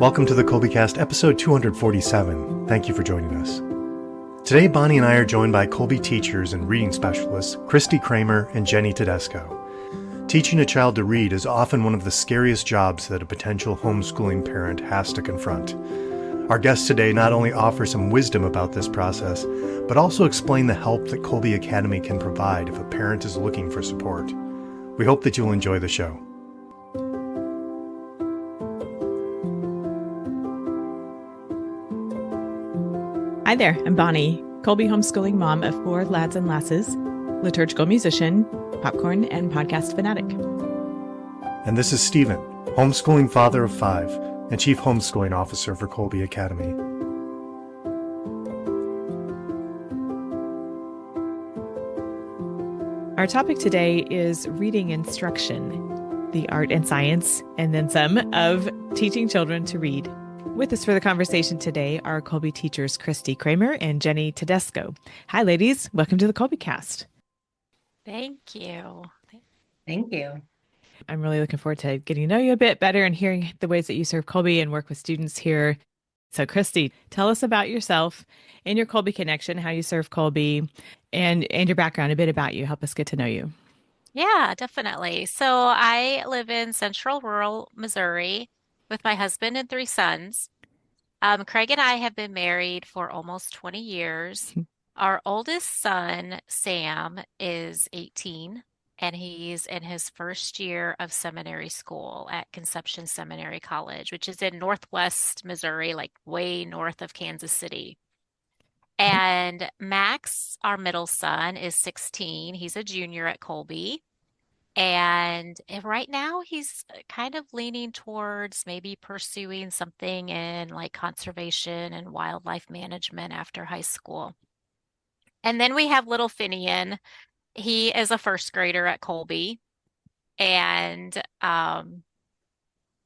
Welcome to the KolbeCast, episode 247. Thank you for joining us. Today, Bonnie and I are joined by Kolbe teachers and reading specialists, Kristi Cramer and Jenny Todesco. Teaching a child to read is often one of the scariest jobs that a potential homeschooling parent has to confront. Our guests today not only offer some wisdom about this process, but also explain the help that Kolbe Academy can provide if a parent is looking for support. We hope that you'll enjoy the show. Hi there, I'm Bonnie, Kolbe homeschooling mom of 4 lads and lasses, liturgical musician, popcorn, and podcast fanatic. And this is Stephen, homeschooling father of 5 and chief homeschooling officer for Kolbe Academy. Our topic today is reading instruction, the art and science, and then some, of teaching children to read. With us for the conversation today are Kolbe teachers Kristi Cramer and Jenny Todesco. Hi, ladies. Welcome to the KolbeCast. Thank you. Thank you. I'm really looking forward to getting to know you a bit better and hearing the ways that you serve Kolbe and work with students here. So, Kristi, tell us about yourself and your Kolbe connection, how you serve Kolbe, and your background, a bit about you. Help us get to know you. Yeah, definitely. So I live in central rural Missouri with my husband and 3 sons. Craig and I have been married for almost 20 years. Our oldest son, Sam, is 18, and he's in his first year of seminary school at Conception Seminary College, which is in Northwest Missouri, like way north of Kansas City. And Max, our middle son, is 16. He's a junior at Kolbe. And right now he's kind of leaning towards maybe pursuing something in like conservation and wildlife management after high school. And then we have little Finian. He is a first grader at Kolbe, and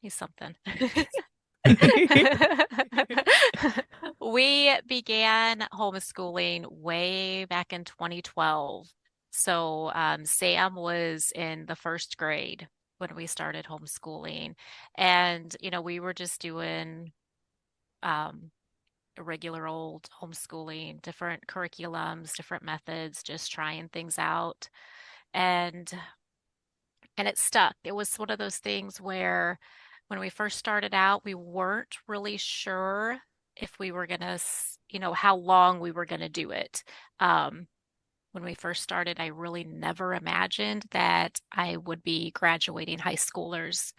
he's something. We began homeschooling way back in 2012. So Sam was in the first grade when we started homeschooling. And, we were just doing regular old homeschooling, different curriculums, different methods, just trying things out. And it stuck. It was one of those things where when we first started out, we weren't really sure if we were going to, how long we were going to do it. When we first started, I really never imagined that I would be graduating high schoolers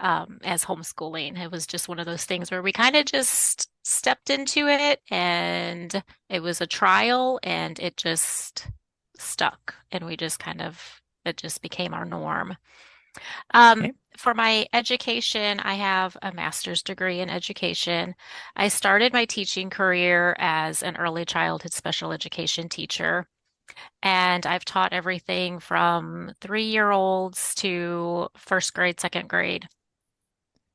as homeschooling. It was just one of those things where we kind of just stepped into it, and it was a trial, and it just stuck, and it just became our norm. Okay. For my education, I have a master's degree in education. I started my teaching career as an early childhood special education teacher. And I've taught everything from 3-year-olds to first grade, second grade.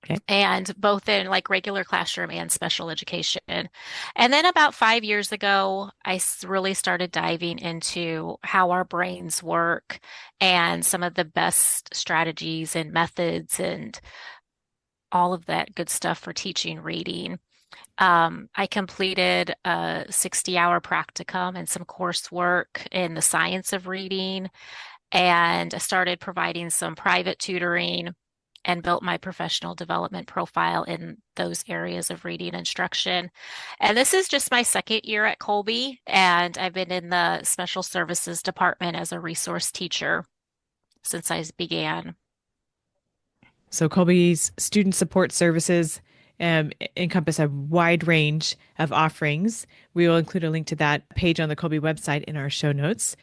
Okay. And both in like regular classroom and special education. And then about 5 years ago, I really started diving into how our brains work and some of the best strategies and methods and all of that good stuff for teaching reading. I completed a 60-hour practicum and some coursework in the science of reading, and I started providing some private tutoring and built my professional development profile in those areas of reading instruction. And this is just my 2nd year at Kolbe, and I've been in the special services department as a resource teacher since I began. So Kolbe's student support services encompass a wide range of offerings. We will include a link to that page on the Kolbe website in our show notes.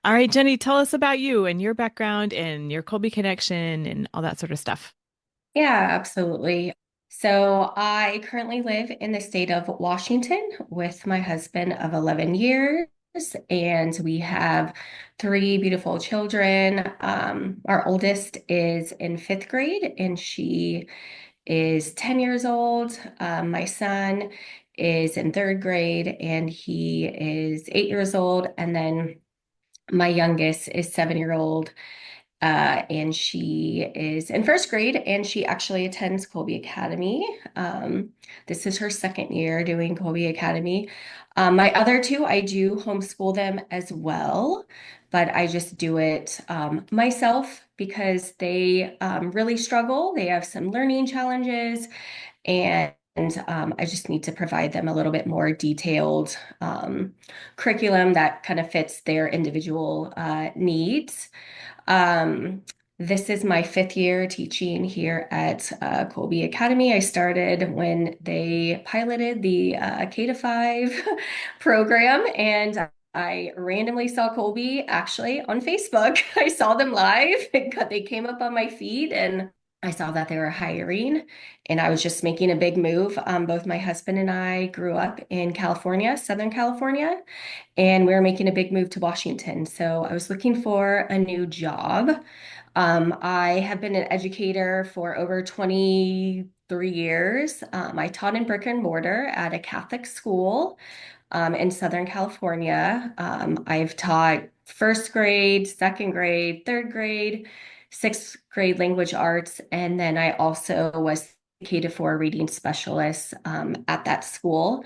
All right, Jenny, tell us about you and your background and your Kolbe connection and all that sort of stuff. Yeah, absolutely. So I currently live in the state of Washington with my husband of 11 years, and we have 3 beautiful children. Our oldest is in 5th grade, and she is 10 years old. My son is in 3rd grade, and he is 8 years old. And then my youngest is 7-year-old, And she is in first grade, and she actually attends Kolbe Academy. This is her second year doing Kolbe Academy. My other two, I do homeschool them as well, but I just do it myself because they really struggle. They have some learning challenges, and I just need to provide them a little bit more detailed curriculum that kind of fits their individual needs. Um, this is my fifth year teaching here at Kolbe Academy. I started when they piloted the K to 5 program, and I randomly saw Kolbe actually on Facebook. I saw them live. They came up on my feed, and I saw that they were hiring, and I was just making a big move. Both my husband and I grew up in California, Southern California, and we were making a big move to Washington. So I was looking for a new job. I have been an educator for over 23 years. I taught in brick and mortar at a Catholic school in Southern California. I've taught first grade, second grade, third grade, sixth grade language arts, and then I also was K to 4 reading specialist at that school.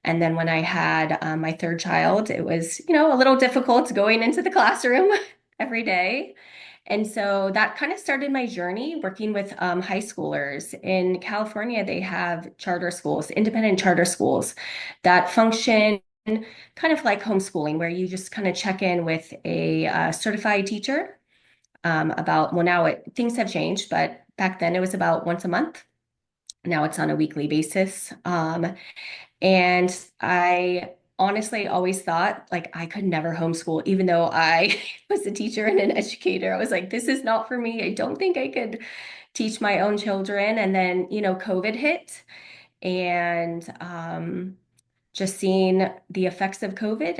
And then when I had my third child, it was, a little difficult going into the classroom every day. And so that kind of started my journey working with high schoolers. In California, they have charter schools, independent charter schools that function kind of like homeschooling, where you just kind of check in with a certified teacher about, well, now things have changed, but back then it was about once a month. Now it's on a weekly basis. And I honestly always thought like I could never homeschool, even though I was a teacher and an educator. I was like, this is not for me. I don't think I could teach my own children. And then, COVID hit, and just seeing the effects of COVID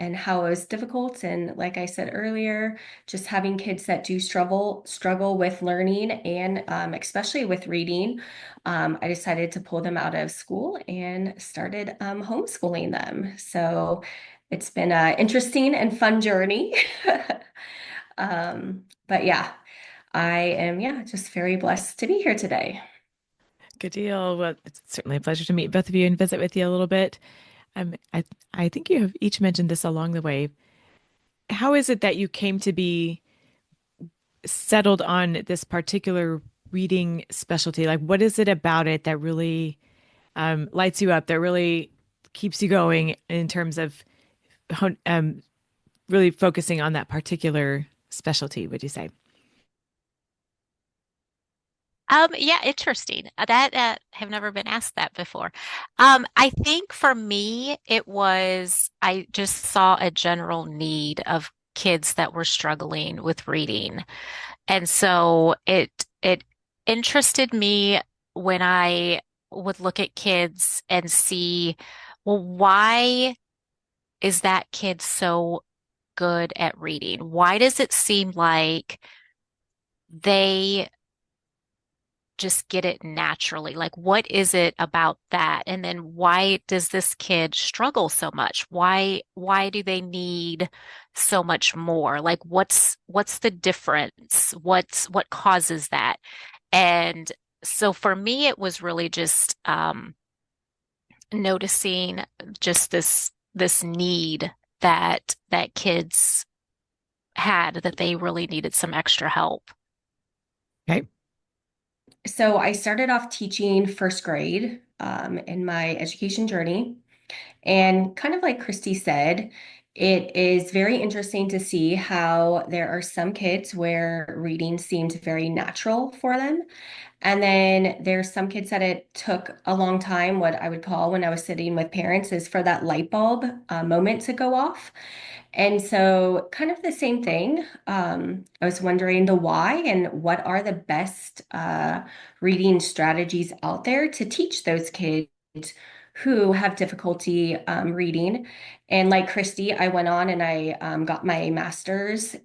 and how it was difficult. And like I said earlier, just having kids that do struggle with learning and especially with reading, I decided to pull them out of school and started homeschooling them. So it's been an interesting and fun journey. But yeah, I am, just very blessed to be here today. Good deal. Well, it's certainly a pleasure to meet both of you and visit with you a little bit. I think you have each mentioned this along the way. How is it that you came to be settled on this particular reading specialty? Like, what is it about it that really lights you up, that really keeps you going in terms of um, really focusing on that particular specialty, would you say? Yeah, interesting. That have never been asked that before. I think for me, it was I just saw a general need of kids that were struggling with reading. And so it interested me when I would look at kids and see, well, why is that kid so good at reading? Why does it seem like they just get it naturally? Like, what is it about that? And then why does this kid struggle so much? Why do they need so much more? Like, what's the difference? What causes that? And so for me, it was really just noticing just this need that kids had, that they really needed some extra help. Okay. So I started off teaching first grade in my education journey. And kind of like Kristi said, it is very interesting to see how there are some kids where reading seemed very natural for them. And then there's some kids that it took a long time. What I would call, when I was sitting with parents, is for that light bulb moment to go off. And so, kind of the same thing. I was wondering the why and what are the best reading strategies out there to teach those kids who have difficulty reading. And like Kristi, I went on and I got my master's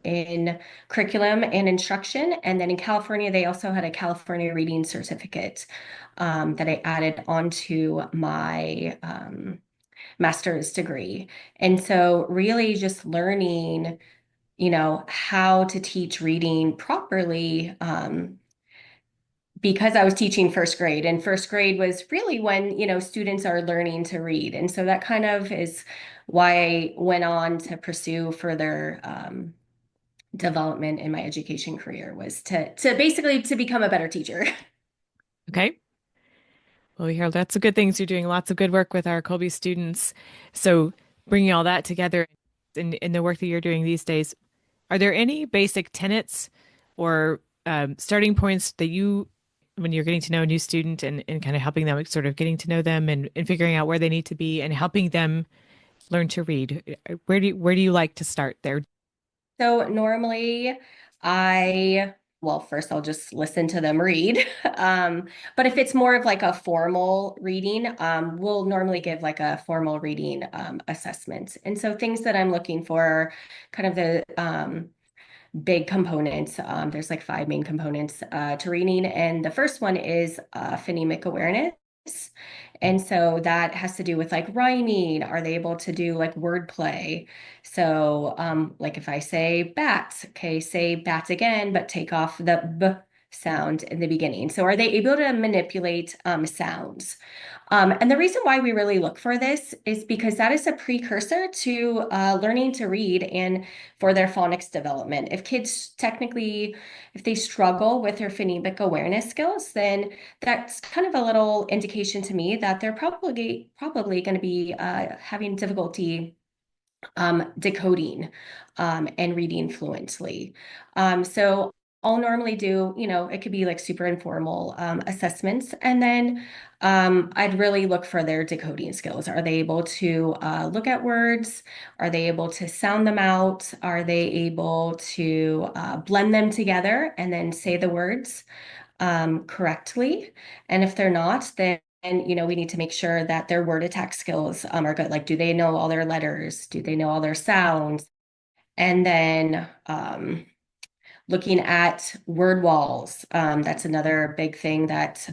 in curriculum and instruction. And then in California, they also had a California reading certificate that I added onto my master's degree. And so really just learning, how to teach reading properly. Because I was teaching first grade, and first grade was really when, students are learning to read. And so that kind of is why I went on to pursue further development in my education career, was to basically to become a better teacher. Okay. Well, we hear lots of good things. You're doing lots of good work with our Kolbe students. So bringing all that together in the work that you're doing these days, are there any basic tenets or starting points that when you're getting to know a new student and kind of helping them, sort of getting to know them and figuring out where they need to be and helping them learn to read? Where do you like to start there? So normally well, first I'll just listen to them read. But if it's more of like a formal reading, we'll normally give like a formal reading assessment. And so things that I'm looking for are kind of the big components. There's like five main components to reading. And the first one is phonemic awareness. And so that has to do with like rhyming. Are they able to do like wordplay? So like if I say bat, okay, say bat again, but take off the b sound in the beginning. So are they able to manipulate sounds? And the reason why we really look for this is because that is a precursor to learning to read and for their phonics development. If kids technically, if they struggle with their phonemic awareness skills, then that's kind of a little indication to me that they're probably going to be having difficulty decoding and reading fluently. So I'll normally do, it could be like super informal assessments. And then I'd really look for their decoding skills. Are they able to look at words? Are they able to sound them out? Are they able to blend them together and then say the words correctly? And if they're not, then we need to make sure that their word attack skills are good. Like, do they know all their letters? Do they know all their sounds? And then looking at word walls. That's another big thing that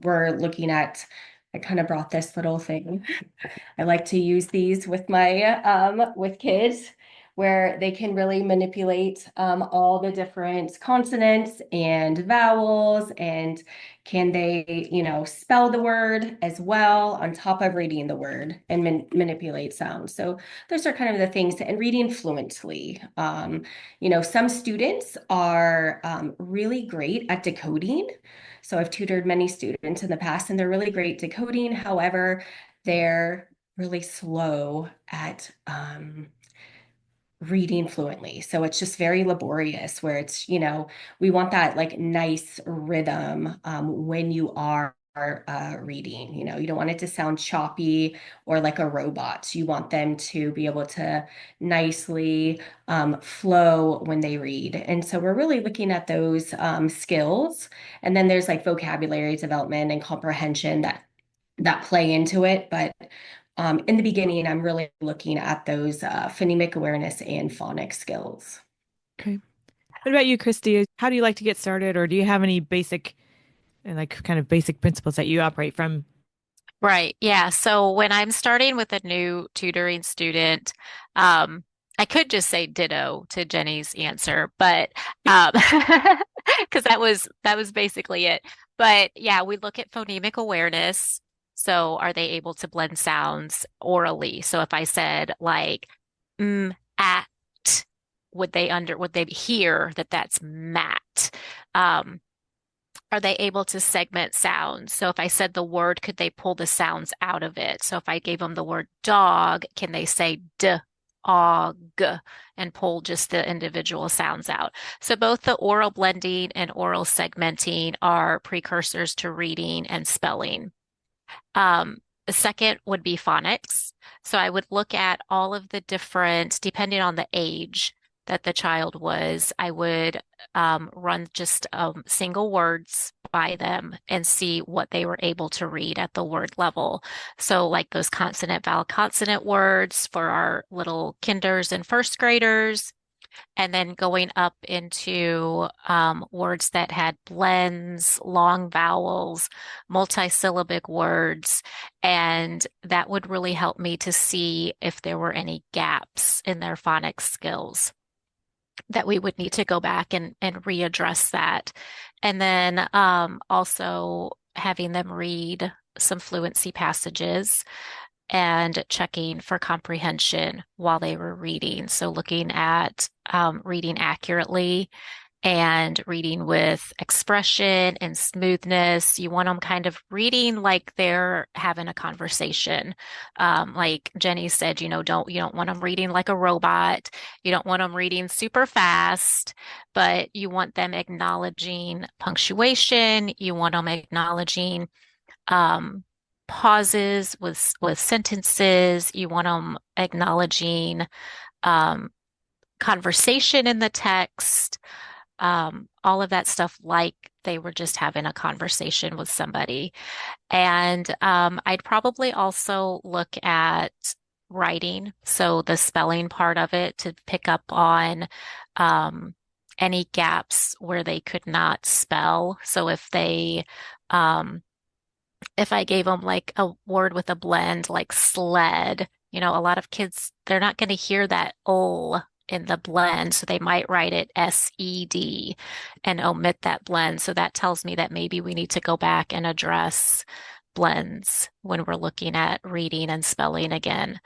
we're looking at. I kind of brought this little thing. I like to use these with my with kids, where they can really manipulate all the different consonants and vowels, and can they, spell the word as well on top of reading the word and manipulate sounds. So those are kind of the things, and reading fluently. Some students are really great at decoding. So I've tutored many students in the past, and they're really great decoding. However, they're really slow at reading fluently. So it's just very laborious, where it's, we want that like nice rhythm when you are reading. You don't want it to sound choppy or like a robot. You want them to be able to nicely flow when they read. And so we're really looking at those skills. And then there's like vocabulary development and comprehension that play into it. But in the beginning, I'm really looking at those phonemic awareness and phonics skills. Okay. What about you, Kristi? How do you like to get started, or do you have any basic and like kind of basic principles that you operate from? Right. Yeah. So when I'm starting with a new tutoring student, I could just say ditto to Jenny's answer, but because that was basically it. But yeah, we look at phonemic awareness. So are they able to blend sounds orally? So if I said like at, would they hear that that's mat? Are they able to segment sounds? So if I said the word, could they pull the sounds out of it? So if I gave them the word dog, can they say og and pull just the individual sounds out? So both the oral blending and oral segmenting are precursors to reading and spelling. The second would be phonics. So I would look at all of the different, depending on the age that the child was, I would run just single words by them and see what they were able to read at the word level. So like those consonant, vowel, consonant words for our little kinders and first graders, and then going up into words that had blends, long vowels, multisyllabic words, and that would really help me to see if there were any gaps in their phonics skills. that we would need to go back and readdress that. And then also having them read some fluency passages and checking for comprehension while they were reading. So looking at reading accurately and reading with expression and smoothness. You want them kind of reading like they're having a conversation. Like Jenny said, you don't want them reading like a robot. You don't want them reading super fast, but you want them acknowledging punctuation. You want them acknowledging um, pauses with sentences. You want them acknowledging um, conversation in the text, all of that stuff like they were just having a conversation with somebody. And I'd probably also look at writing, so the spelling part of it to pick up on any gaps where they could not spell. So if I gave them like a word with a blend, like sled, a lot of kids, they're not going to hear that "ol" in the blend, so they might write it SED and omit that blend. So that tells me that maybe we need to go back and address blends when we're looking at reading and spelling again.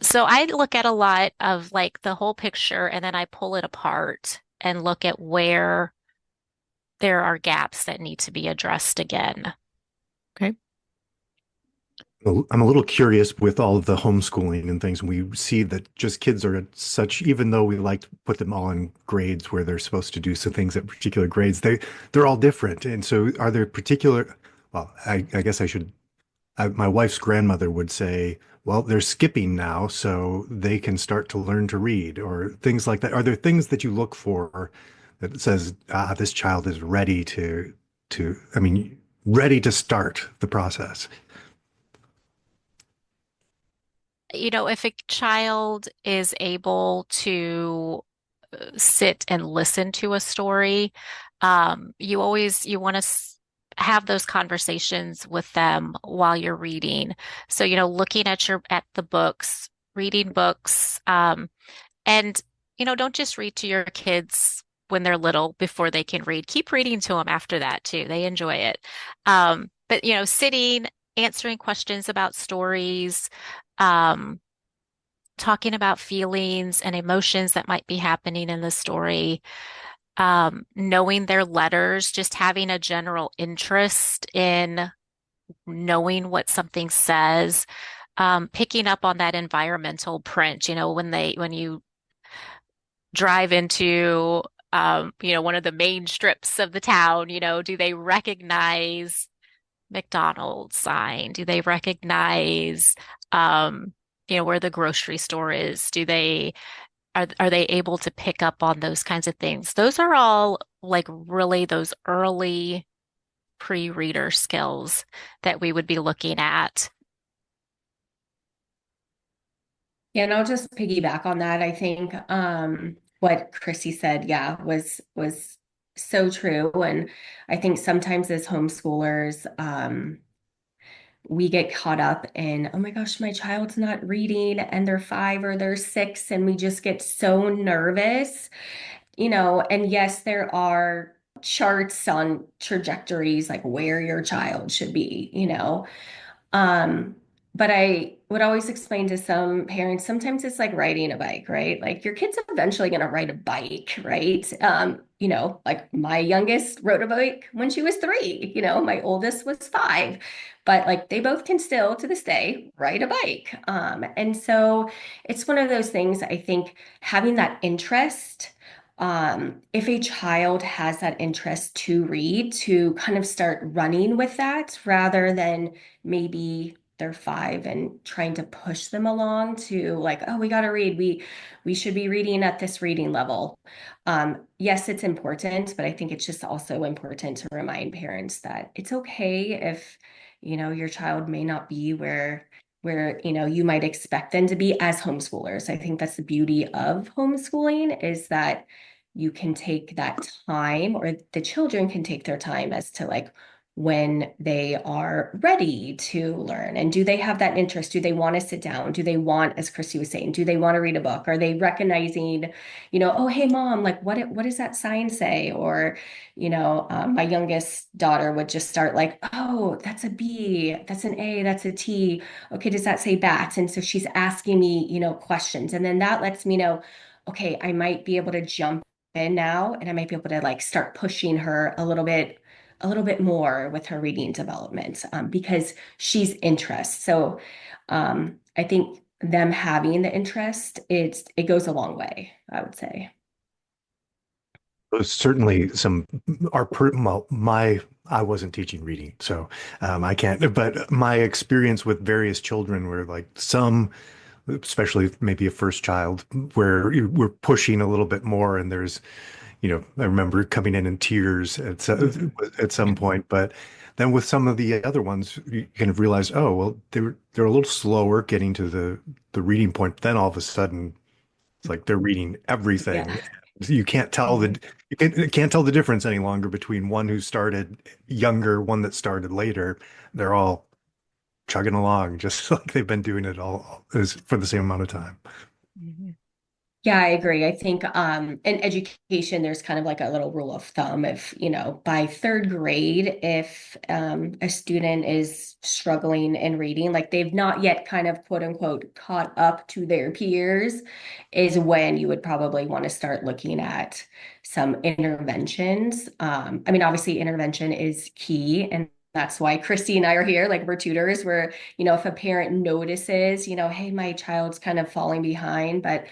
So I look at a lot of like the whole picture and then I pull it apart and look at where there are gaps that need to be addressed again. Okay. Well, I'm a little curious with all of the homeschooling and things. We see that just kids are at such, even though we like to put them all in grades where they're supposed to do some things at particular grades, they're all different. And so are there particular, well, I guess my wife's grandmother would say, well, they're skipping now, so they can start to learn to read or things like that. Are there things that you look for that says, this child is ready I mean, ready to start the process? If a child is able to sit and listen to a story, you want to have those conversations with them while you're reading. So, looking at the books, reading books, and don't just read to your kids when they're little before they can read. Keep reading to them after that too. They enjoy it. But sitting, answering questions about stories, um, talking about feelings and emotions that might be happening in the story, knowing their letters, just having a general interest in knowing what something says, picking up on that environmental print, when you drive into one of the main strips of the town, do they recognize McDonald's sign? Do they recognize where the grocery store is? Are they able to pick up on those kinds of things? Those are all like really those early pre-reader skills that we would be looking at. Yeah, and I'll just piggyback on that. I think what Kristi said, yeah, was so true. And I think sometimes as homeschoolers, we get caught up in, oh my gosh, my child's not reading and they're 5 or they're 6, and we just get so nervous, and yes, there are charts on trajectories like where your child should be, but I would always explain to some parents, sometimes it's like riding a bike, right? Like your kid's eventually going to ride a bike, right? Like my youngest rode a bike when she was 3, my oldest was 5, but like they both can still to this day ride a bike. And so it's one of those things, I think having that interest, if a child has that interest to read, to kind of start running with that rather than maybe they're 5 and trying to push them along to like, oh, we got to read. We should be reading at this reading level. Yes, it's important, but I think it's just also important to remind parents that it's okay if, your child may not be where you might expect them to be as homeschoolers. I think that's the beauty of homeschooling, is that you can take that time, or the children can take their time as to like, when they are ready to learn. And do they have that interest? Do they want to sit down? Do they want, as Christy was saying, do they want to read a book? Are they recognizing, oh, hey, mom, like what does that sign say? Or, my youngest daughter would just start like, oh, that's a B, that's an A, that's a T. Okay, does that say bat? And so she's asking me, questions. And then that lets me know, okay, I might be able to jump in now and I might be able to like start pushing her a little bit more with her reading development because she's interest. So I think them having the interest, it goes a long way, I would say. Certainly some are well, I wasn't teaching reading, so I can't, but my experience with various children were like some, especially maybe a first child, where we're pushing a little bit more and there's, I remember coming in tears at some point, but then with some of the other ones, you kind of realize, oh, well, they're a little slower getting to the reading point. Then all of a sudden, it's like they're reading Yeah. everything. You can't tell you can't tell the difference any longer between one who started younger, one that started later. They're all chugging along just like they've been doing it all is for the same amount of time. Mhm. Yeah, I agree. I think in education, there's kind of like a little rule of thumb. If, by third grade, if a student is struggling in reading, like they've not yet kind of quote unquote caught up to their peers, is when you would probably want to start looking at some interventions. I mean, obviously, intervention is key. And that's why Christy and I are here. Like we're tutors, where, if a parent notices, hey, my child's kind of falling behind, but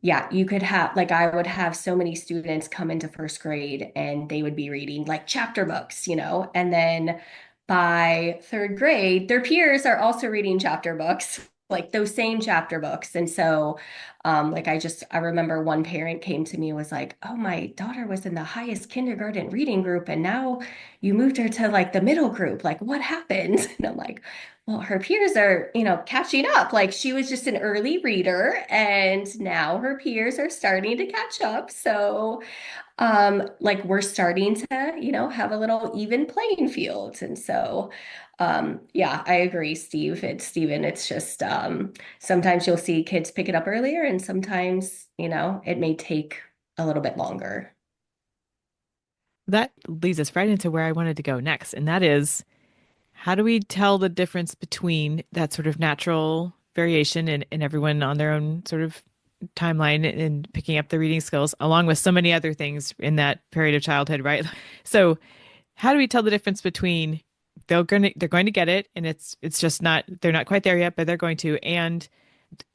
yeah, you could have, like, I would have so many students come into first grade and they would be reading like chapter books, and then by third grade, their peers are also reading chapter books, like those same chapter books. And so, like, I remember one parent came to me and was like, oh, my daughter was in the highest kindergarten reading group and now you moved her to like the middle group. Like, what happened? And I'm like, well, her peers are, catching up. Like she was just an early reader and now her peers are starting to catch up. So, like we're starting to, have a little even playing field. And so, yeah, I agree, Stephen. It's just, sometimes you'll see kids pick it up earlier and sometimes, it may take a little bit longer. That leads us right into where I wanted to go next, and that is how do we tell the difference between that sort of natural variation and everyone on their own sort of timeline and picking up the reading skills, along with so many other things in that period of childhood, right? So, how do we tell the difference between they're going to get it, and it's just not they're not quite there yet, but they're going to, and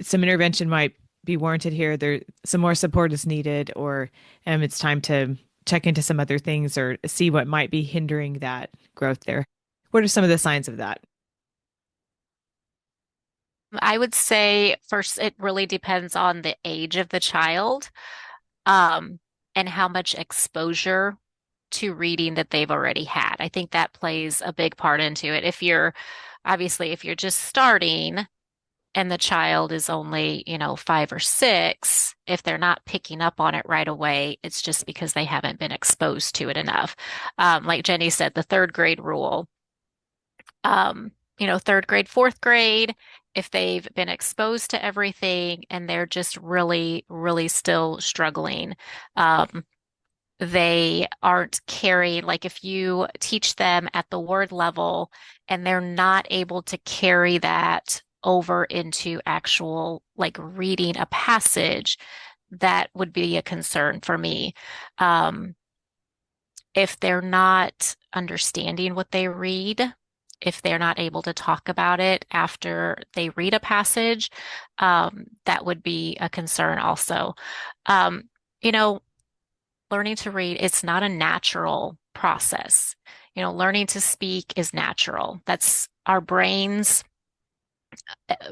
some intervention might be warranted here. There some more support is needed, or it's time to check into some other things or see what might be hindering that growth there. What are some of the signs of that? I would say first, it really depends on the age of the child, um, and how much exposure to reading that they've already had. I think that plays a big part into it. If you're just starting and the child is only, 5 or 6, if they're not picking up on it right away, it's just because they haven't been exposed to it enough. Like Jenny said, the third grade rule, third grade, fourth grade, if they've been exposed to everything and they're just really, really still struggling, they aren't carrying, like if you teach them at the word level and they're not able to carry that over into actual like reading a passage, that would be a concern for me. Um, if they're not understanding what they read, if they're not able to talk about it after they read a passage, that would be a concern also. Um, you know, Learning to read, it's not a natural process. Learning to speak is natural. That's our brains.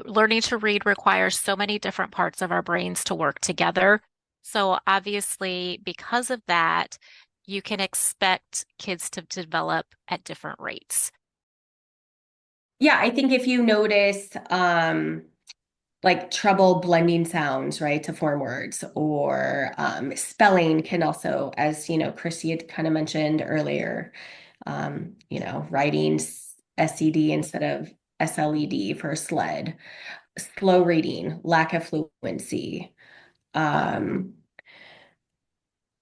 Learning to read requires so many different parts of our brains to work together. So obviously, because of that, you can expect kids to develop at different rates. Yeah, I think if you notice, like trouble blending sounds, right, to form words, or spelling can also, as Chrissy had kind of mentioned earlier, writing SED instead of SLED for sled, slow reading, lack of fluency.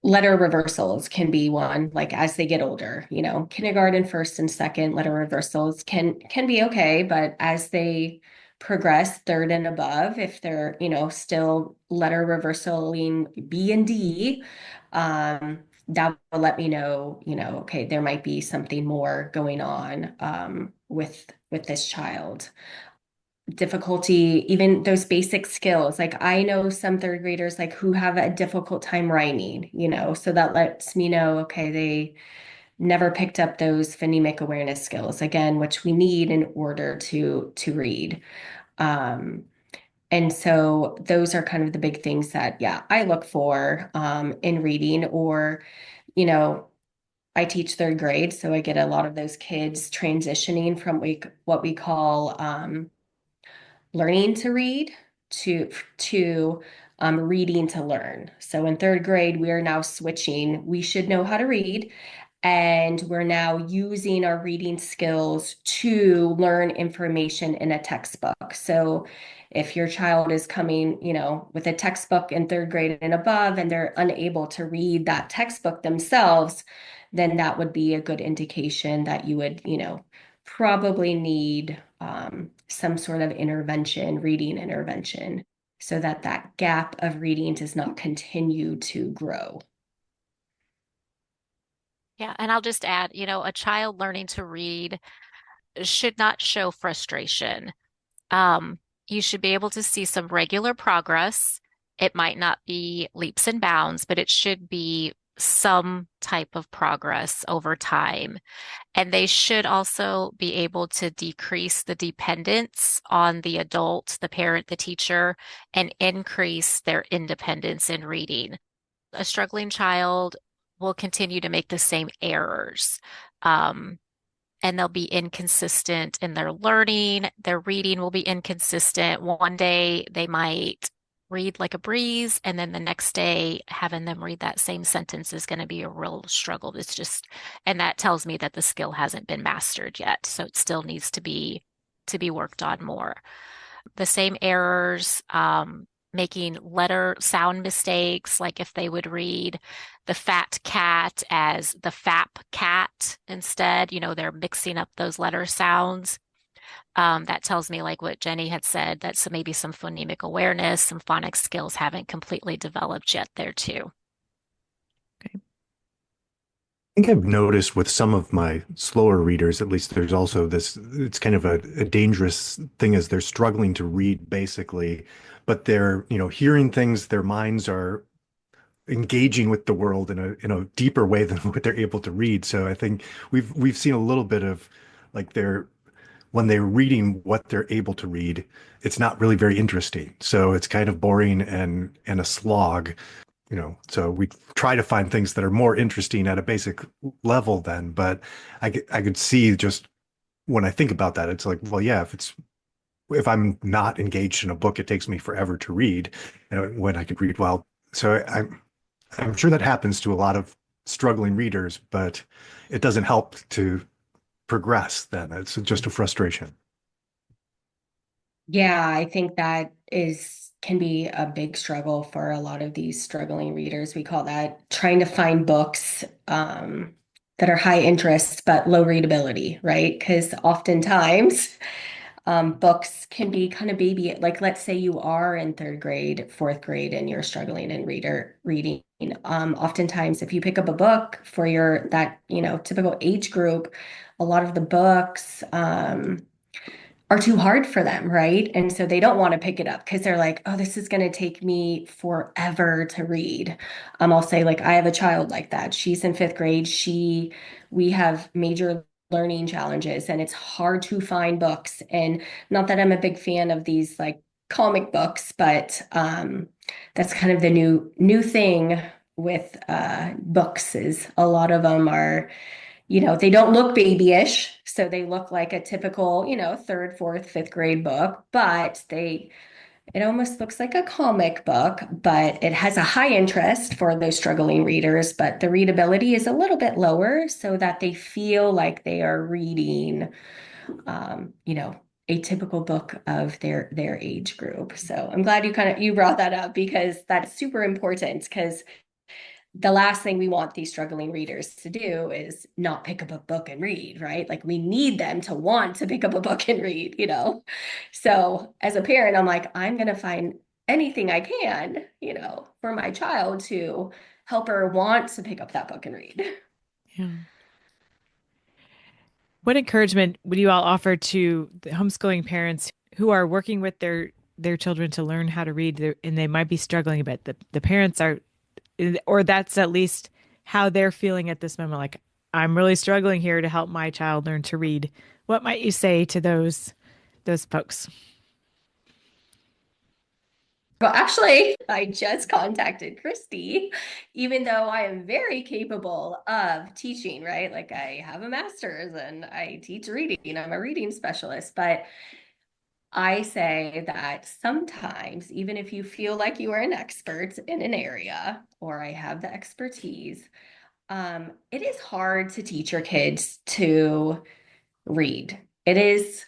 Letter reversals can be one, like as they get older, kindergarten, first and second letter reversals can be okay, but as they progress third and above, if they're, still letter reversaling B and D, that will let me know, okay, there might be something more going on with this child. Difficulty, even those basic skills. Like I know some third graders like who have a difficult time rhyming, so that lets me know, okay, they never picked up those phonemic awareness skills again, which we need in order to read. And so those are kind of the big things that, yeah, I look for in reading, or, I teach third grade, so I get a lot of those kids transitioning from what we call learning to read to reading to learn. So in third grade, we are now switching. We should know how to read, and we're now using our reading skills to learn information in a textbook. So if your child is coming, with a textbook in third grade and above, and they're unable to read that textbook themselves, then that would be a good indication that you would, probably need some sort of intervention, reading intervention, so that that gap of reading does not continue to grow. Yeah, and I'll just add, a child learning to read should not show frustration. Um, you should be able to see some regular progress. It might not be leaps and bounds, but it should be some type of progress over time. And they should also be able to decrease the dependence on the adult, the parent, the teacher, and increase their independence in reading. A struggling child will continue to make the same errors. And they'll be inconsistent in their learning. Their reading will be inconsistent. One day they might read like a breeze, and then the next day having them read that same sentence is going to be a real struggle. And that tells me that the skill hasn't been mastered yet. So it still needs to be worked on more. The same errors, making letter sound mistakes, like if they would read the fat cat as the fap cat instead, they're mixing up those letter sounds. That tells me, like what Jenny had said, that maybe some phonemic awareness, some phonics skills haven't completely developed yet there too. Okay. I think I've noticed with some of my slower readers, at least there's also this, it's kind of a dangerous thing as they're struggling to read basically, but they're, hearing things, their minds are engaging with the world in a deeper way than what they're able to read. So I think we've seen a little bit of like when they're reading what they're able to read, it's not really very interesting. So it's kind of boring and a slog. So we try to find things that are more interesting at a basic level then, but I could see just when I think about that, it's like, well, yeah, if I'm not engaged in a book, it takes me forever to read, when I could read well. So I'm sure that happens to a lot of struggling readers, but it doesn't help to progress then. It's just a frustration. Yeah, I think that can be a big struggle for a lot of these struggling readers. We call that trying to find books that are high interest but low readability, right? Because oftentimes books can be kind of baby. Like, let's say you are in third grade, fourth grade, and you're struggling in reading. Oftentimes, if you pick up a book for that typical age group, a lot of the books are too hard for them, right? And so they don't want to pick it up because they're like, oh, this is going to take me forever to read. I'll say, like, I have a child like that. She's in fifth grade. We have major learning challenges, and it's hard to find books. And not that I'm a big fan of these like comic books, but that's kind of the new thing with books is a lot of them are, they don't look babyish, so they look like a typical, third, fourth, fifth grade book, but It almost looks like a comic book, but it has a high interest for those struggling readers, but the readability is a little bit lower so that they feel like they are reading, you know, a typical book of their age group. So I'm glad you brought that up because that's super important because the last thing we want these struggling readers to do is not pick up a book and read, right? Like we need them to want to pick up a book and read, you know? So as a parent, I'm like, I'm going to find anything I can, you know, for my child to help her want to pick up that book and read. Yeah. What encouragement would you all offer to the homeschooling parents who are working with their children to learn how to read and they might be struggling a bit? The parents are, or that's at least how they're feeling at this moment. Like, I'm really struggling here to help my child learn to read. What might you say to those folks? Well, actually, I just contacted Kristi, even though I am very capable of teaching, right? Like I have a master's and I teach reading. I'm a reading specialist, but I say that sometimes, even if you feel like you are an expert in an area, or I have the expertise, it is hard to teach your kids to read. It is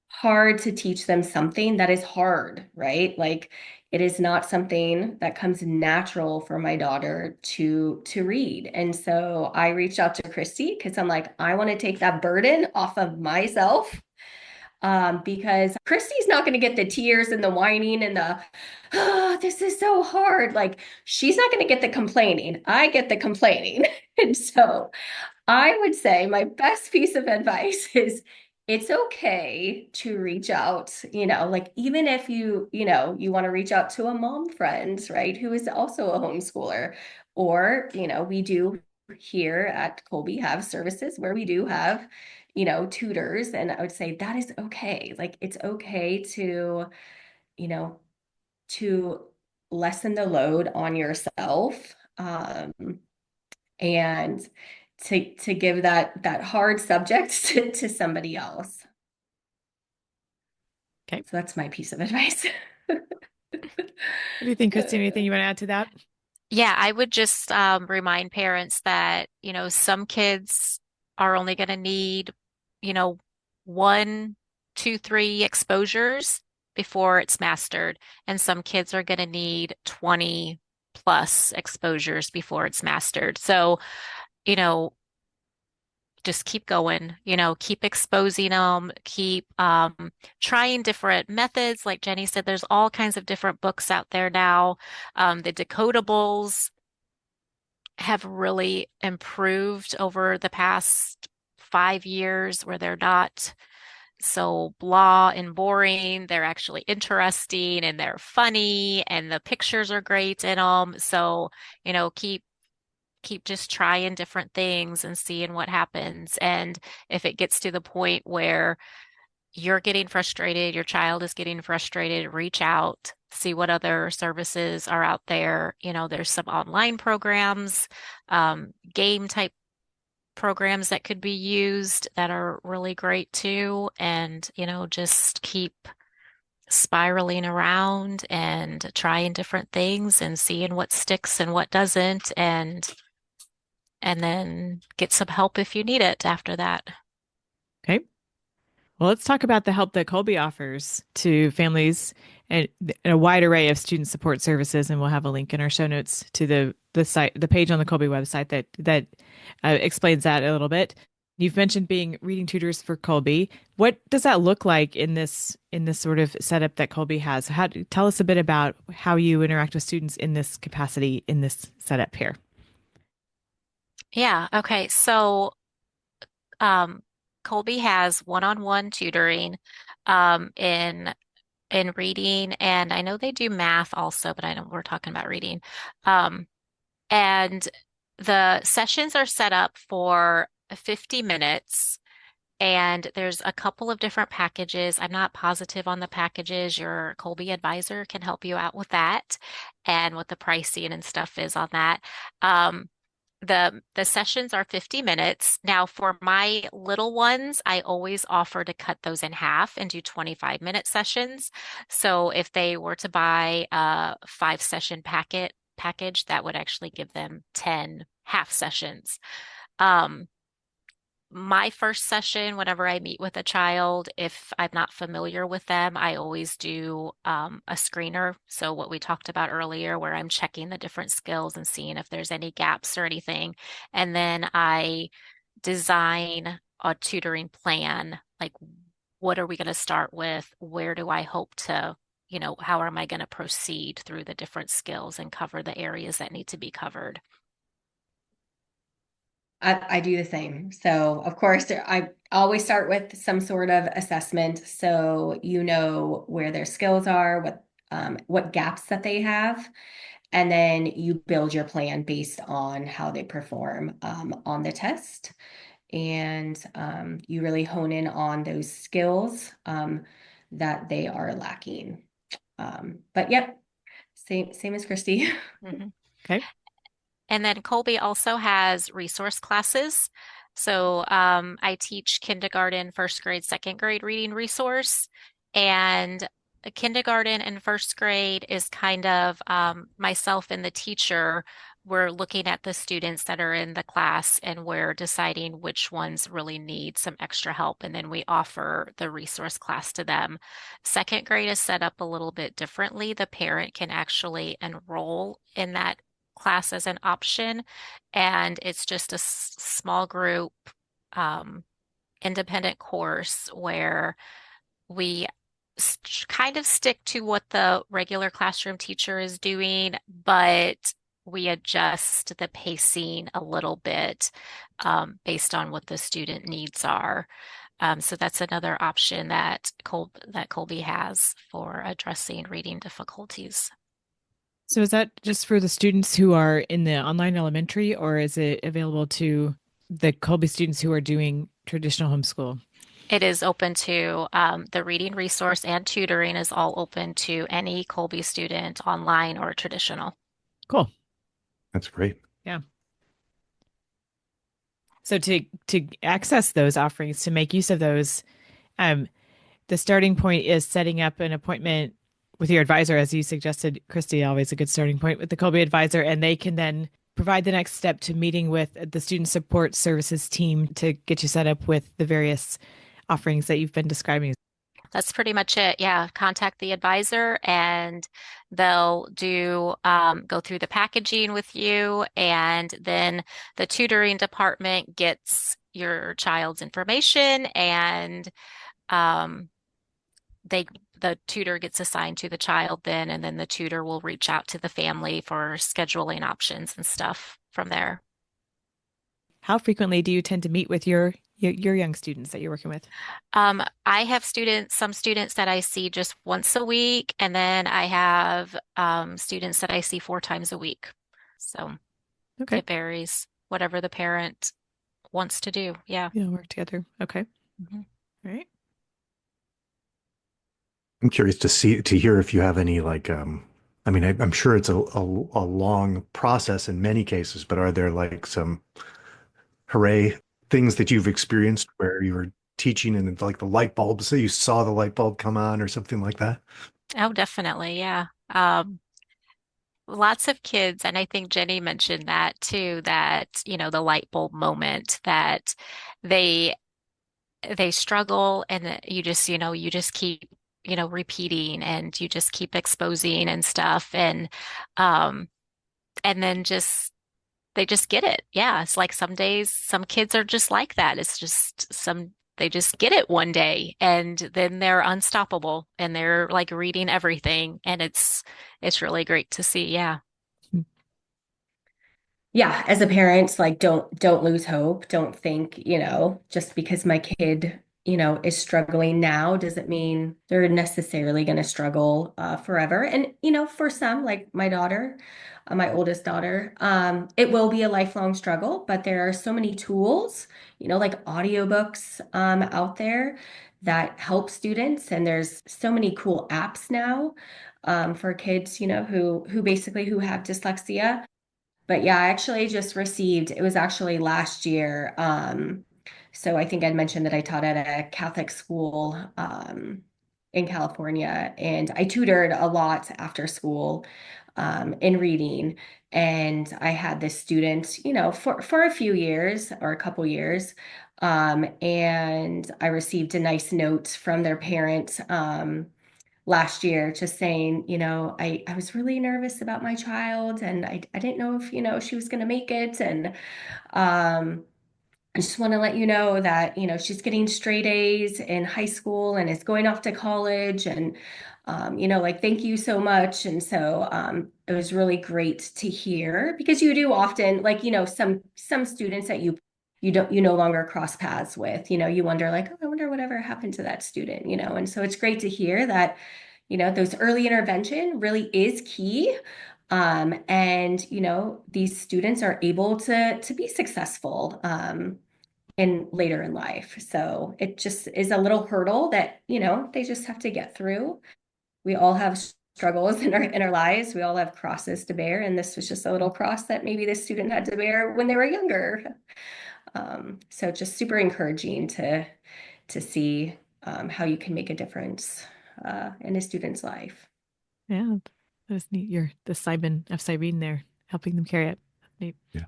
hard to teach them something that is hard, right? Like it is not something that comes natural for my daughter to read. And so I reached out to Kristi because I'm like, I want to take that burden off of myself. Because Kristi's not going to get the tears and the whining and the, oh, this is so hard. Like, she's not going to get the complaining. I get the complaining. And so I would say my best piece of advice is it's okay to reach out, you know, like even if you want to reach out to a mom friend, right, who is also a homeschooler, or, you know, we do here at Kolbe have services where we do have, you know, tutors. And I would say that is okay. Like it's okay to, you know, to lessen the load on yourself. And to give that hard subject to somebody else. Okay. So that's my piece of advice. What do you think, Christine? Anything you want to add to that? Yeah, I would just remind parents that, some kids are only going to need, you know, one, two, three exposures before it's mastered. And some kids are going to need 20 plus exposures before it's mastered. So, you know, just keep going, keep exposing them, keep trying different methods. Like Jenny said, there's all kinds of different books out there now. The decodables have really improved over the past 5 years where they're not so blah and boring. They're actually interesting and they're funny and the pictures are great in them. So, keep just trying different things and seeing what happens. And if it gets to the point where you're getting frustrated, your child is getting frustrated, reach out, see what other services are out there. There's some online programs, game type programs that could be used that are really great too. And, just keep spiraling around and trying different things and seeing what sticks and what doesn't. And then get some help if you need it after that. Okay. Well, let's talk about the help that Kolbe offers to families and a wide array of student support services. And we'll have a link in our show notes to the site, the page on the Kolbe website that explains that a little bit. You've mentioned being reading tutors for Kolbe. What does that look like in this sort of setup that Kolbe has? Tell us a bit about how you interact with students in this capacity in this setup here. Yeah. Okay. So, um, Kolbe has one-on-one tutoring, in reading, and I know they do math also, but I know we're talking about reading. Um, and the sessions are set up for 50 minutes. And there's a couple of different packages. I'm not positive on the packages. Your Kolbe advisor can help you out with that and what the pricing and stuff is on that. Um, The sessions are 50 minutes. Now, for my little ones, I always offer to cut those in half and do 25-minute sessions. So if they were to buy a 5 session package, that would actually give them 10 half sessions. Um, my first session, whenever I meet with a child, if I'm not familiar with them, I always do a screener. So, what we talked about earlier, where I'm checking the different skills and seeing if there's any gaps or anything. And then I design a tutoring plan. Like, what are we going to start with? Where do I hope to, how am I going to proceed through the different skills and cover the areas that need to be covered? I do the same. So, of course, I always start with some sort of assessment so you know where their skills are, what gaps that they have, and then you build your plan based on how they perform on the test. And you really hone in on those skills that they are lacking. But yep, same as Kristi. Mhm. Okay. And then Kolbe also has resource classes. So I teach kindergarten, first grade, second grade reading resource. And kindergarten and first grade is kind of myself and the teacher. We're looking at the students that are in the class and we're deciding which ones really need some extra help. And then we offer the resource class to them. Second grade is set up a little bit differently. The parent can actually enroll in that class as an option, and it's just a small group um, independent course where we kind of stick to what the regular classroom teacher is doing, but we adjust the pacing a little bit based on what the student needs are. So that's another option that Kolbe has for addressing reading difficulties. So is that just for the students who are in the online elementary, or is it available to the Kolbe students who are doing traditional homeschool? It is open to the reading resource, and tutoring is all open to any Kolbe student, online or traditional. Cool. That's great. Yeah. So to access those offerings, to make use of those, um, the starting point is setting up an appointment with your advisor, as you suggested, Kristi, always a good starting point with the Kolbe advisor, and they can then provide the next step to meeting with the student support services team to get you set up with the various offerings that you've been describing. That's pretty much it. Yeah, contact the advisor and they'll go through the packaging with you, and then the tutoring department gets your child's information, and um, the tutor gets assigned to the child then, and then the tutor will reach out to the family for scheduling options and stuff from there. How frequently do you tend to meet with your young students that you're working with? I have some students that I see just once a week, and then I have students that I see 4 times a week. So Okay. it varies, whatever the parent wants to do. Yeah. Yeah, work together. Okay. Mhm. All right. I'm curious to hear if you have any I mean, I'm sure it's a long process in many cases, but are there like some hooray things that you've experienced where you were teaching and like the light bulb, so you saw the light bulb come on or something like that? Oh, definitely. Yeah. Lots of kids, and I think Jenny mentioned that too, that, the light bulb moment that they they struggle, and that you just keep, repeating, and you just keep exposing and stuff, um and then they just get it. Yeah, it's like some days some kids are just like that. It's just they just get it one day, and then they're unstoppable, and they're like reading everything, and it's really great to see. Yeah. Yeah, as a parent, like don't lose hope. Don't think, just because my kid, is struggling now doesn't mean they're necessarily going to struggle forever. And, for some, like my daughter, my oldest daughter, it will be a lifelong struggle, but there are so many tools, like audiobooks out there that help students. And there's so many cool apps now for kids, who basically who have dyslexia. But yeah, I actually just received, it was actually last year. So I think I'd mentioned that I taught at a Catholic school in California, and I tutored a lot after school in reading. And I had this student, for a few years or a couple years. And I received a nice note from their parent last year just saying, I was really nervous about my child and I didn't know if, she was going to make it. And I just want to let you know that, she's getting straight A's in high school and is going off to college. And, like, thank you so much. And so it was really great to hear because you do often, like, some students that you no longer cross paths with, you wonder like, oh, I wonder whatever happened to that student, and so it's great to hear that, those early intervention really is key. And these students are able to be successful in later in life. So it just is a little hurdle that, they just have to get through. We all have struggles in our lives. We all have crosses to bear, and this was just a little cross that maybe this student had to bear when they were younger. So just super encouraging to see how you can make a difference in a student's life. Yeah, that was neat. You're the Simon of Cyrene there, helping them carry it. Neat. Yeah.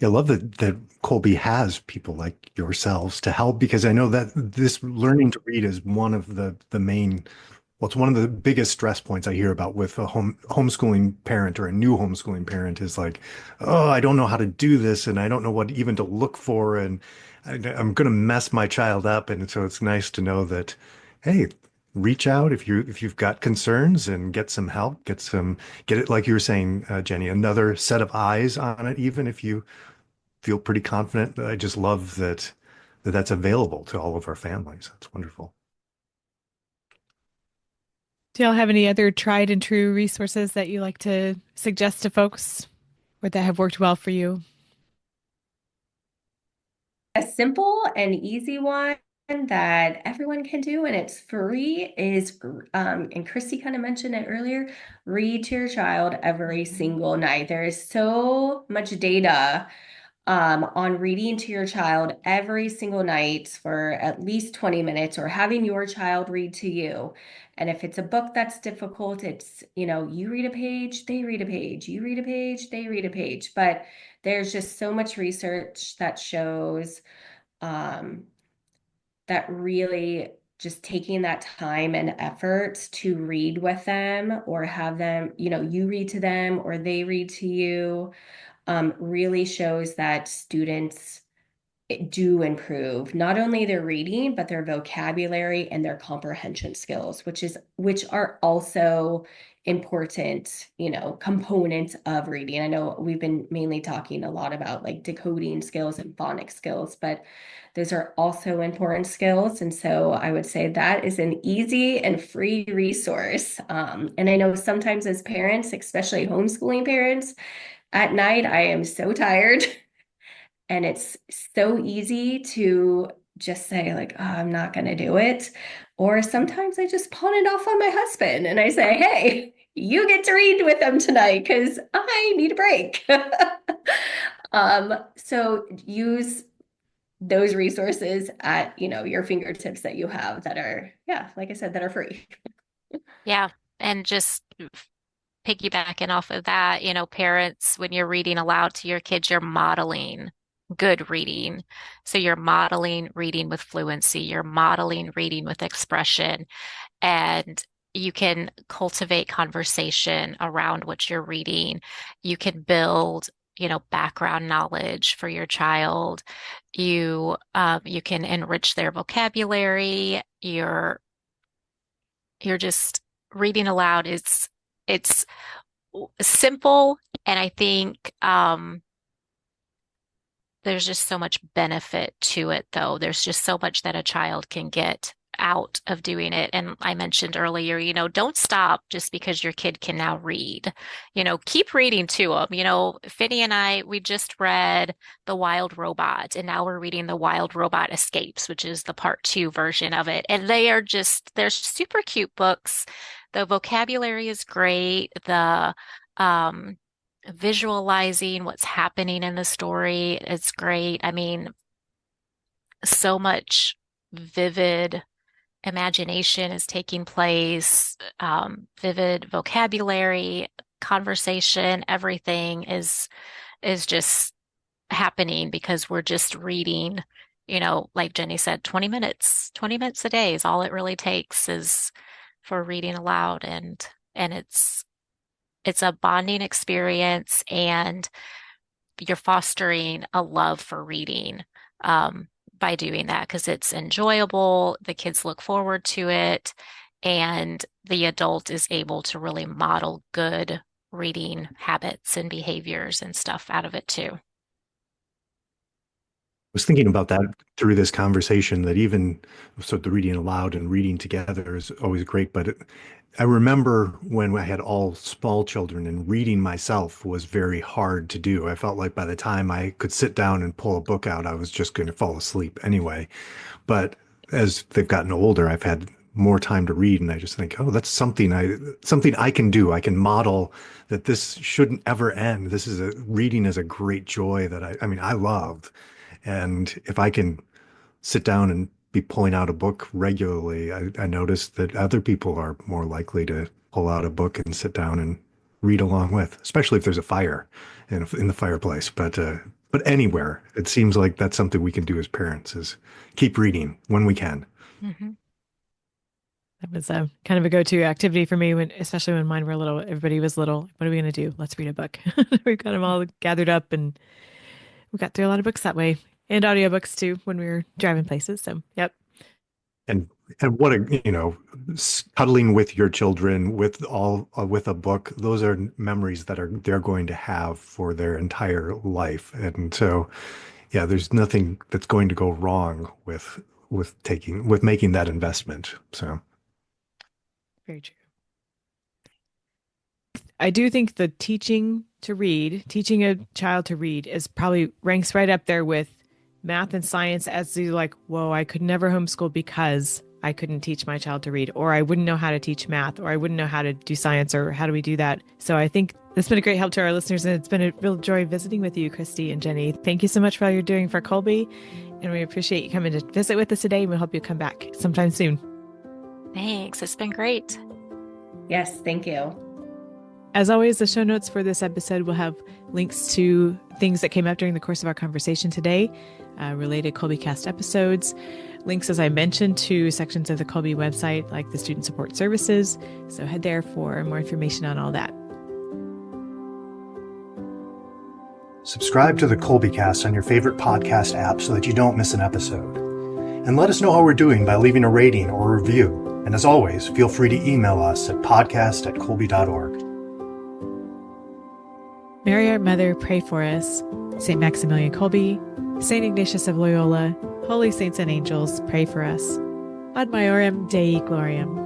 I love that Kolbe has people like yourselves to help because I know that this learning to read is one of the main, well, it's one of the biggest stress points I hear about with a homeschooling parent or a new homeschooling parent is like, oh, I don't know how to do this and I don't know what even to look for and I'm going to mess my child up. And so it's nice to know that, hey, reach out if you've got concerns and get some help, get it like you were saying, Jenny, another set of eyes on it, even if you feel pretty confident. I just love that that's available to all of our families. That's wonderful. Do y'all have any other tried and true resources that you like to suggest to folks or that have worked well for you? A simple and easy one that everyone can do and it's free is and Kristi kind of mentioned it earlier, read to your child every single night. There is so much data on reading to your child every single night for at least 20 minutes or having your child read to you. And if it's a book that's difficult, it's, you read a page, they read a page, you read a page, they read a page. But there's just so much research that shows um, that really just taking that time and effort to read with them or have them, you read to them or they read to you, really shows that students do improve not only their reading but their vocabulary and their comprehension skills, which are also important, components of reading. I know we've been mainly talking a lot about like decoding skills and phonics skills, but those are also important skills. And so I would say that is an easy and free resource. And I know sometimes as parents, especially homeschooling parents, at night I am so tired. And it's so easy to just say, like, oh, I'm not going to do it. Or sometimes I just pawn it off on my husband and I say, hey, you get to read with them tonight because I need a break. So use those resources at, your fingertips that you have that are, yeah, like I said, that are free. Yeah. And just piggybacking off of that, parents, when you're reading aloud to your kids, you're modeling good reading. So you're modeling reading with fluency, you're modeling reading with expression, and you can cultivate conversation around what you're reading. You can build, background knowledge for your child. You can enrich their vocabulary. You're just reading aloud. It's simple, and I think there's just so much benefit to it, though. There's just so much that a child can get out of doing it. And I mentioned earlier, don't stop just because your kid can now read. Keep reading to them. Finney and I, we just read The Wild Robot, and now we're reading The Wild Robot Escapes, which is the part 2 version of it. And they're super cute books. The vocabulary is great. um, visualizing what's happening in the story. It's great. I mean, so much vivid imagination is taking place, vivid vocabulary, conversation, everything is just happening because we're just reading, like Jenny said, 20 minutes. 20 minutes a day is all it really takes is for reading aloud, and it's a bonding experience, and you're fostering a love for reading by doing that because it's enjoyable. The kids look forward to it, and the adult is able to really model good reading habits and behaviors and stuff out of it too. Was thinking about that through this conversation that even so the reading aloud and reading together is always great. But I remember when I had all small children and reading myself was very hard to do. I felt like by the time I could sit down and pull a book out, I was just going to fall asleep anyway. But as they've gotten older, I've had more time to read, and I just think, oh, that's something I can do. I can model that this shouldn't ever end. Reading is a great joy that I mean, I love. And if I can sit down and be pulling out a book regularly, I noticed that other people are more likely to pull out a book and sit down and read along with, especially if there's a fire in the fireplace. But anywhere, it seems like that's something we can do as parents is keep reading when we can. Mm-hmm. That was kind of a go-to activity for me especially when mine were little. Everybody was little. What are we going to do? Let's read a book. We've got them all gathered up, and we got through a lot of books that way, and audiobooks too when we were driving places. So, yep. And what cuddling with your children with a book, those are memories that they're going to have for their entire life. And so, yeah, there's nothing that's going to go wrong with making that investment. So Very true. I do think the teaching a child to read is probably ranks right up there with math and science as the like, whoa, I could never homeschool because I couldn't teach my child to read, or I wouldn't know how to teach math, or I wouldn't know how to do science, or how do we do that? So I think it's been a great help to our listeners, and it's been a real joy visiting with you, Kristi and Jenny. Thank you so much for all you're doing for Kolbe, and we appreciate you coming to visit with us today, and we hope you come back sometime soon. Thanks. It's been great. Yes, thank you. As always, the show notes for this episode will have links to things that came up during the course of our conversation today, related KolbeCast episodes, links, as I mentioned, to sections of the Kolbe website, like the Student Support Services. So head there for more information on all that. subscribe to the KolbeCast on your favorite podcast app so that you don't miss an episode. And let us know how we're doing by leaving a rating or a review. And as always, feel free to email us at podcast@kolbe.org. Mary, our Mother, pray for us. St. Maximilian Kolbe, St. Ignatius of Loyola, Holy Saints and Angels, pray for us. Ad Maiorem Dei Gloriam.